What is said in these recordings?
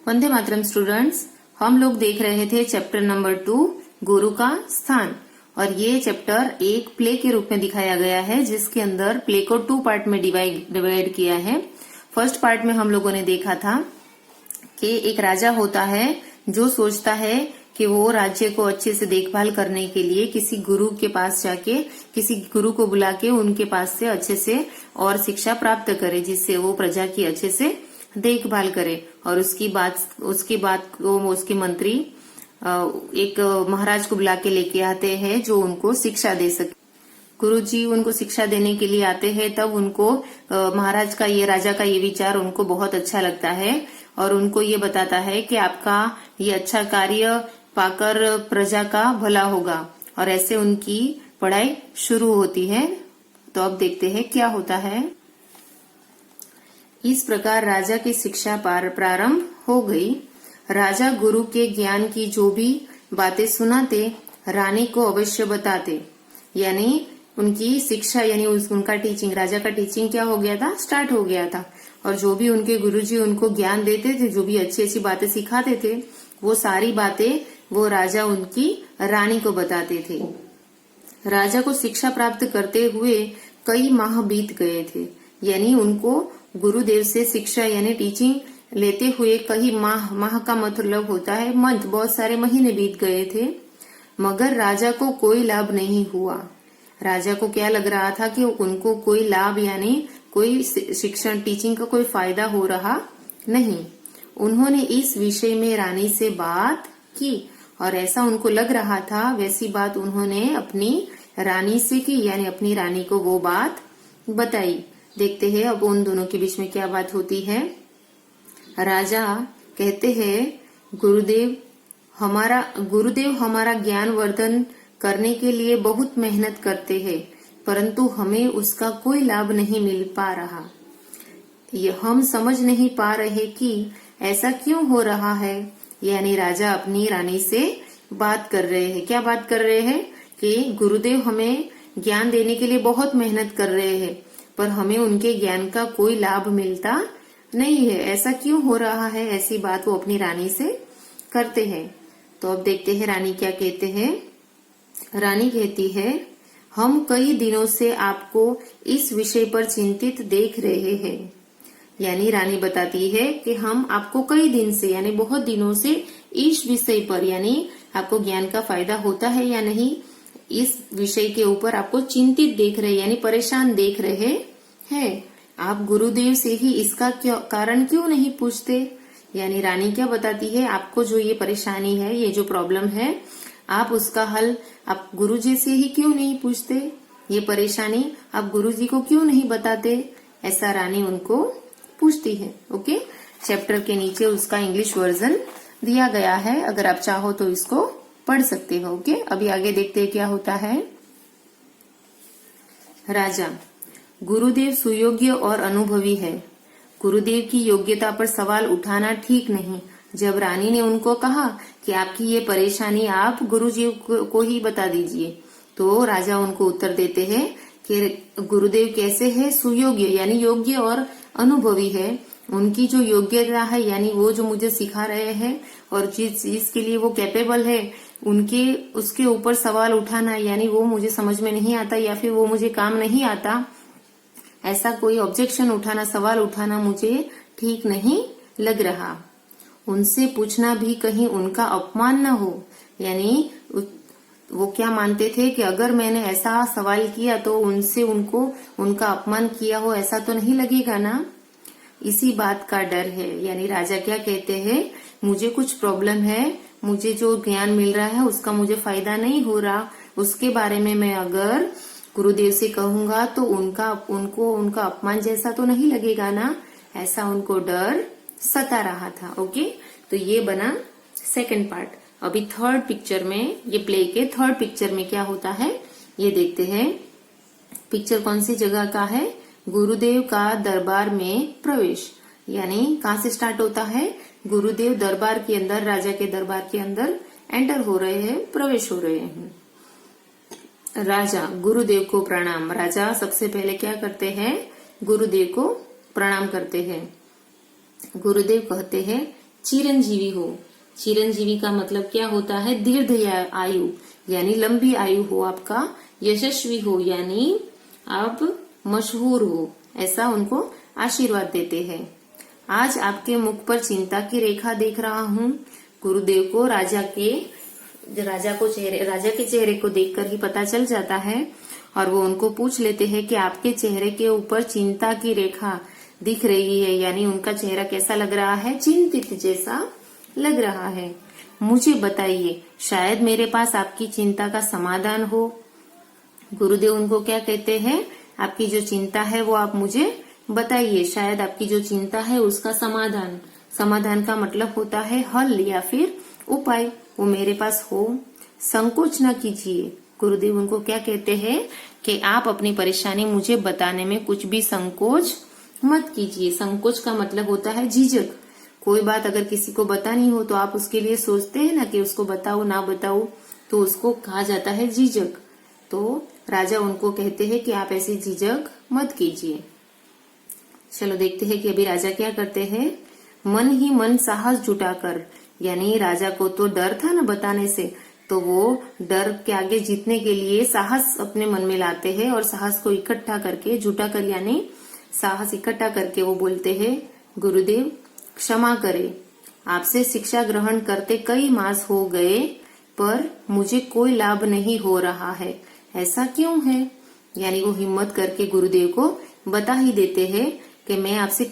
Vande Mataram students, हम लोग देख रहे थे चैप्टर नंबर 2 गुरु का स्थान। और ये चैप्टर एक प्ले के रूप में दिखाया गया है, जिसके अंदर प्ले को 2 पार्ट में डिवाइड किया है। फर्स्ट पार्ट में हम लोगों ने देखा था कि एक राजा होता है जो सोचता है कि वो राज्य को अच्छे से देखभाल करने के लिए किसी गुरु के पास जाके, किसी गुरु को बुला के उनके पास से अच्छे से और शिक्षा प्राप्त करे, जिससे वो प्रजा की अच्छे से देखभाल करे। और उसके बाद वो उसके मंत्री एक महाराज को बुला के लेके आते हैं जो उनको शिक्षा दे सके। गुरुजी उनको शिक्षा देने के लिए आते हैं, तब उनको महाराज का ये, राजा का ये विचार उनको बहुत अच्छा लगता है और उनको ये बताता है कि आपका ये अच्छा कार्य पाकर प्रजा का भला होगा। और ऐसे उनकी पढ़ाई शुरू होती है। तो अब देखते हैं क्या होता है। इस प्रकार राजा की शिक्षा प्रारंभ हो गई। राजा गुरु के ज्ञान की जो भी बातें सुनाते, रानी को अवश्य बताते। यानी उनकी शिक्षा यानी उनका टीचिंग, राजा का टीचिंग क्या हो गया था, स्टार्ट हो गया था। और जो भी उनके गुरुजी उनको ज्ञान देते थे, जो भी अच्छी अच्छी बातें सिखाते थे, वो सारी बातें वो राजा उनकी रानी को बताते थे। राजा को शिक्षा प्राप्त करते हुए कई माह बीत गए थे। यानी उनको गुरुदेव से शिक्षा यानी टीचिंग लेते हुए कई माह का मतलब होता है मंथ, बहुत सारे महीने बीत गए थे। मगर राजा को कोई लाभ नहीं हुआ। राजा को क्या लग रहा था कि उनको कोई लाभ यानी कोई शिक्षण टीचिंग का कोई फायदा हो रहा नहीं। उन्होंने इस विषय में रानी से बात की और ऐसा उनको लग रहा था, वैसी बात उन्होंने अपनी रानी से की, यानी अपनी रानी को वो बात बताई। देखते हैं अब उन दोनों के बीच में क्या बात होती है। राजा कहते हैं, गुरुदेव हमारा ज्ञान वर्धन करने के लिए बहुत मेहनत करते हैं, परंतु हमें उसका कोई लाभ नहीं मिल पा रहा। ये हम समझ नहीं पा रहे कि ऐसा क्यों हो रहा है। यानी राजा अपनी रानी से बात कर रहे हैं। क्या बात कर रहे हैं कि गुरुदेव हमें ज्ञान देने के लिए बहुत मेहनत कर रहे हैं, पर हमें उनके ज्ञान का कोई लाभ मिलता नहीं है। ऐसा क्यों हो रहा है, ऐसी बात वो अपनी रानी से करते हैं। तो अब देखते हैं रानी क्या कहते हैं। रानी कहती है, हम कई दिनों से आपको इस विषय पर चिंतित देख रहे हैं। यानी रानी बताती है कि हम आपको कई दिन से यानी बहुत दिनों से इस विषय पर, यानी आपको ज्ञान का फायदा होता है या नहीं, इस विषय के ऊपर आपको चिंतित देख रहे यानी परेशान देख रहे हैं। आप गुरुदेव से ही इसका कारण क्यों नहीं पूछते। यानी रानी क्या बताती है, आपको जो ये परेशानी है, ये जो प्रॉब्लम है, आप उसका हल आप गुरुजी से ही क्यों नहीं पूछते। ये परेशानी आप गुरुजी को क्यों नहीं बताते, ऐसा रानी उनको पूछती है। ओके, चैप्टर के नीचे उसका इंग्लिश वर्जन दिया गया है, अगर आप चाहो तो इसको पढ़ सकते हो। ओके, अभी आगे देखते हैं क्या होता है। राजा, गुरुदेव सुयोग्य और अनुभवी है। गुरुदेव की योग्यता पर सवाल उठाना ठीक नहीं। जब रानी ने उनको कहा कि आपकी ये परेशानी आप गुरुजी को ही बता दीजिए, तो राजा उनको उत्तर देते हैं कि गुरुदेव कैसे है, सुयोग्य यानी योग्य और अनुभवी है। उनकी जो योग्यता है यानी वो जो मुझे सिखा रहे हैं और जिस चीज के लिए वो कैपेबल है, उसके ऊपर सवाल उठाना यानी वो मुझे समझ में नहीं आता या फिर वो मुझे काम नहीं आता, ऐसा कोई ऑब्जेक्शन उठाना, सवाल उठाना मुझे ठीक नहीं लग रहा। उनसे पूछना भी कहीं उनका अपमान न हो। यानी वो क्या मानते थे कि अगर मैंने ऐसा सवाल किया तो उनसे उनका अपमान किया हो, ऐसा तो नहीं लगेगा ना। इसी बात का डर है। यानी राजा क्या कहते हैं, मुझे कुछ प्रॉब्लम है, मुझे जो ज्ञान मिल रहा है उसका मुझे फायदा नहीं हो रहा, उसके बारे में मैं अगर गुरुदेव से कहूंगा तो उनका अपमान जैसा तो नहीं लगेगा ना, ऐसा उनको डर सता रहा था। ओके, तो ये बना सेकंड पार्ट। अभी थर्ड पिक्चर में, ये प्ले के थर्ड पिक्चर में क्या होता है ये देखते हैं। पिक्चर कौन सी जगह का है, गुरुदेव का दरबार में प्रवेश। यानी कहाँ से स्टार्ट होता है, गुरुदेव दरबार के अंदर, राजा के दरबार के अंदर एंटर हो रहे हैं, प्रवेश हो रहे हैं। राजा, गुरुदेव को प्रणाम। राजा सबसे पहले क्या करते हैं, गुरुदेव को प्रणाम करते हैं। गुरुदेव कहते हैं, चिरंजीवी हो। चिरंजीवी का मतलब क्या होता है? दीर्घ आयु, यानी लंबी आयु हो आपका। यशस्वी हो, यानी आप मशहूर हो, ऐसा उनको आशीर्वाद देते हैं। आज आपके मुख पर चिंता की रेखा देख रहा हूँ। गुरुदेव को राजा के चेहरे को देखकर ही पता चल जाता है और वो उनको पूछ लेते हैं कि आपके चेहरे के ऊपर चिंता की रेखा दिख रही है, यानी उनका चेहरा कैसा लग रहा है? चिंतित जैसा लग रहा है। मुझे बताइए, शायद मेरे पास आपकी चिंता का समाधान हो। गुरुदेव उनको क्या कहते हैं? आपकी जो चिंता है वो आप मुझे बताइए, शायद आपकी जो चिंता है उसका समाधान। समाधान का मतलब होता है हल या फिर उपाय, वो मेरे पास हो। संकोच न कीजिए। गुरुदेव उनको क्या कहते हैं कि आप अपनी परेशानी मुझे बताने में कुछ भी संकोच मत कीजिए। संकोच का मतलब होता है झिझक। कोई बात अगर किसी को बतानी हो तो आप उसके लिए सोचते हैं ना कि उसको बताओ ना बताओ, तो उसको कहा जाता है झिझक। तो राजा उनको कहते हैं कि आप ऐसी झिझक मत कीजिए। चलो देखते हैं कि अभी राजा क्या करते हैं। मन ही मन साहस जुटाकर, यानी राजा को तो डर था ना बताने से, तो वो डर के आगे जीतने के लिए साहस अपने मन में लाते हैं और साहस को इकट्ठा करके, जुटाकर यानी साहस इकट्ठा करके वो बोलते हैं, गुरुदेव क्षमा करें, आपसे शिक्षा ग्रहण करते कई मास हो गए पर मुझे कोई लाभ नहीं हो रहा है, ऐसा क्यों है? यानी वो हिम्मत करके गुरुदेव को बता ही देते हैं कि मैं आपसे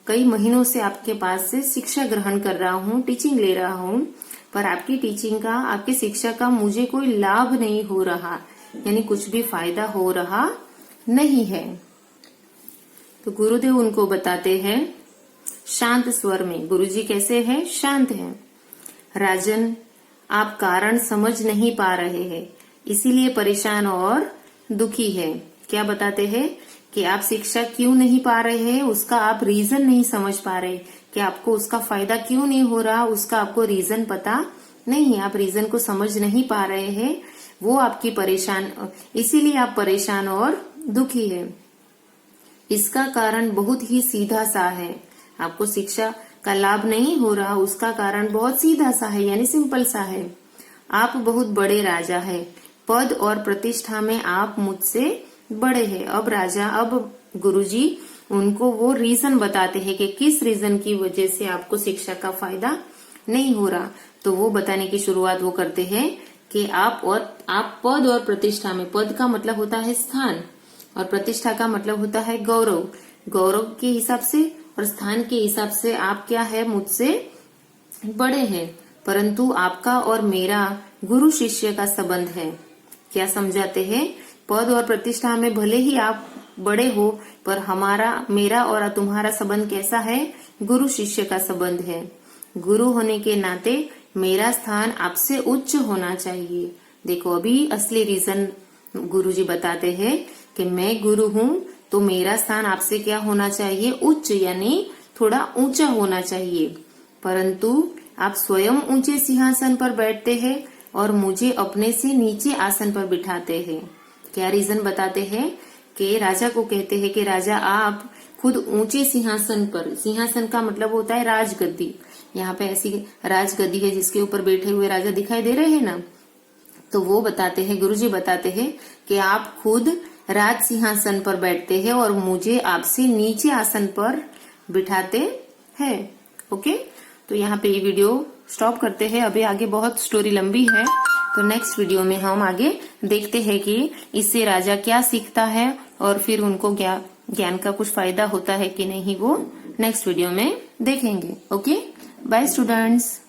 कई महीनों से आपके पास से शिक्षा ग्रहण कर रहा हूँ, टीचिंग ले रहा हूँ, पर आपकी टीचिंग का, आपकी शिक्षा का मुझे कोई लाभ नहीं हो रहा, यानी कुछ भी फायदा हो रहा नहीं है। तो गुरुदेव उनको बताते हैं शांत स्वर में। गुरुजी कैसे हैं? शांत हैं। राजन, आप कारण समझ नहीं पा रहे हैं, इसीलिए परेशान और दुखी है। क्या बताते हैं कि आप शिक्षा क्यों नहीं पा रहे हैं, उसका आप रीजन नहीं समझ पा रहे, कि आपको उसका फायदा क्यों नहीं हो रहा, उसका आपको रीजन पता नहीं है, आप रीजन को समझ नहीं पा रहे हैं, वो आपकी इसीलिए आप परेशान और दुखी है। इसका कारण बहुत ही सीधा सा है, आपको शिक्षा का लाभ नहीं हो रहा, उसका कारण बहुत सीधा सा है, यानी सिंपल सा है। आप बहुत बड़े राजा है, पद और प्रतिष्ठा में आप मुझसे बड़े हैं। अब गुरुजी उनको वो रीजन बताते हैं कि किस रीजन की वजह से आपको शिक्षा का फायदा नहीं हो रहा। तो वो बताने की शुरुआत वो करते हैं कि आप पद और प्रतिष्ठा में, पद का मतलब होता है स्थान और प्रतिष्ठा का मतलब होता है गौरव। गौरव के हिसाब से और स्थान के हिसाब से आप क्या है, मुझसे बड़े हैं, परंतु आपका और मेरा गुरु शिष्य का संबंध है। क्या समझाते हैं? पद और प्रतिष्ठा में भले ही आप बड़े हो, पर मेरा और तुम्हारा संबंध कैसा है? गुरु शिष्य का संबंध है। गुरु होने के नाते मेरा स्थान आपसे उच्च होना चाहिए। देखो अभी असली रीजन गुरुजी बताते हैं कि मैं गुरु हूँ तो मेरा स्थान आपसे क्या होना चाहिए? उच्च, यानी थोड़ा ऊंचा होना चाहिए, परंतु आप स्वयं ऊंचे सिंहासन पर बैठते हैं और मुझे अपने से नीचे आसन पर बिठाते हैं। क्या रीजन बताते हैं कि राजा को कहते हैं कि राजा आप खुद ऊंचे सिंहासन पर, सिंहासन का मतलब होता है राजगद्दी, यहाँ पे ऐसी राजगद्दी है जिसके ऊपर बैठे हुए राजा दिखाई दे रहे हैं ना, तो वो बताते हैं, गुरुजी बताते हैं कि आप खुद राज सिंहासन पर बैठते हैं और मुझे आपसे नीचे आसन पर बिठाते हैं। ओके, तो यहाँ पे ये वीडियो स्टॉप करते हैं। अभी आगे बहुत स्टोरी लंबी है, तो नेक्स्ट वीडियो में हम आगे देखते हैं कि इससे राजा क्या सीखता है और फिर उनको ज्ञान का कुछ फायदा होता है कि नहीं, वो नेक्स्ट वीडियो में देखेंगे। Okay, bye students.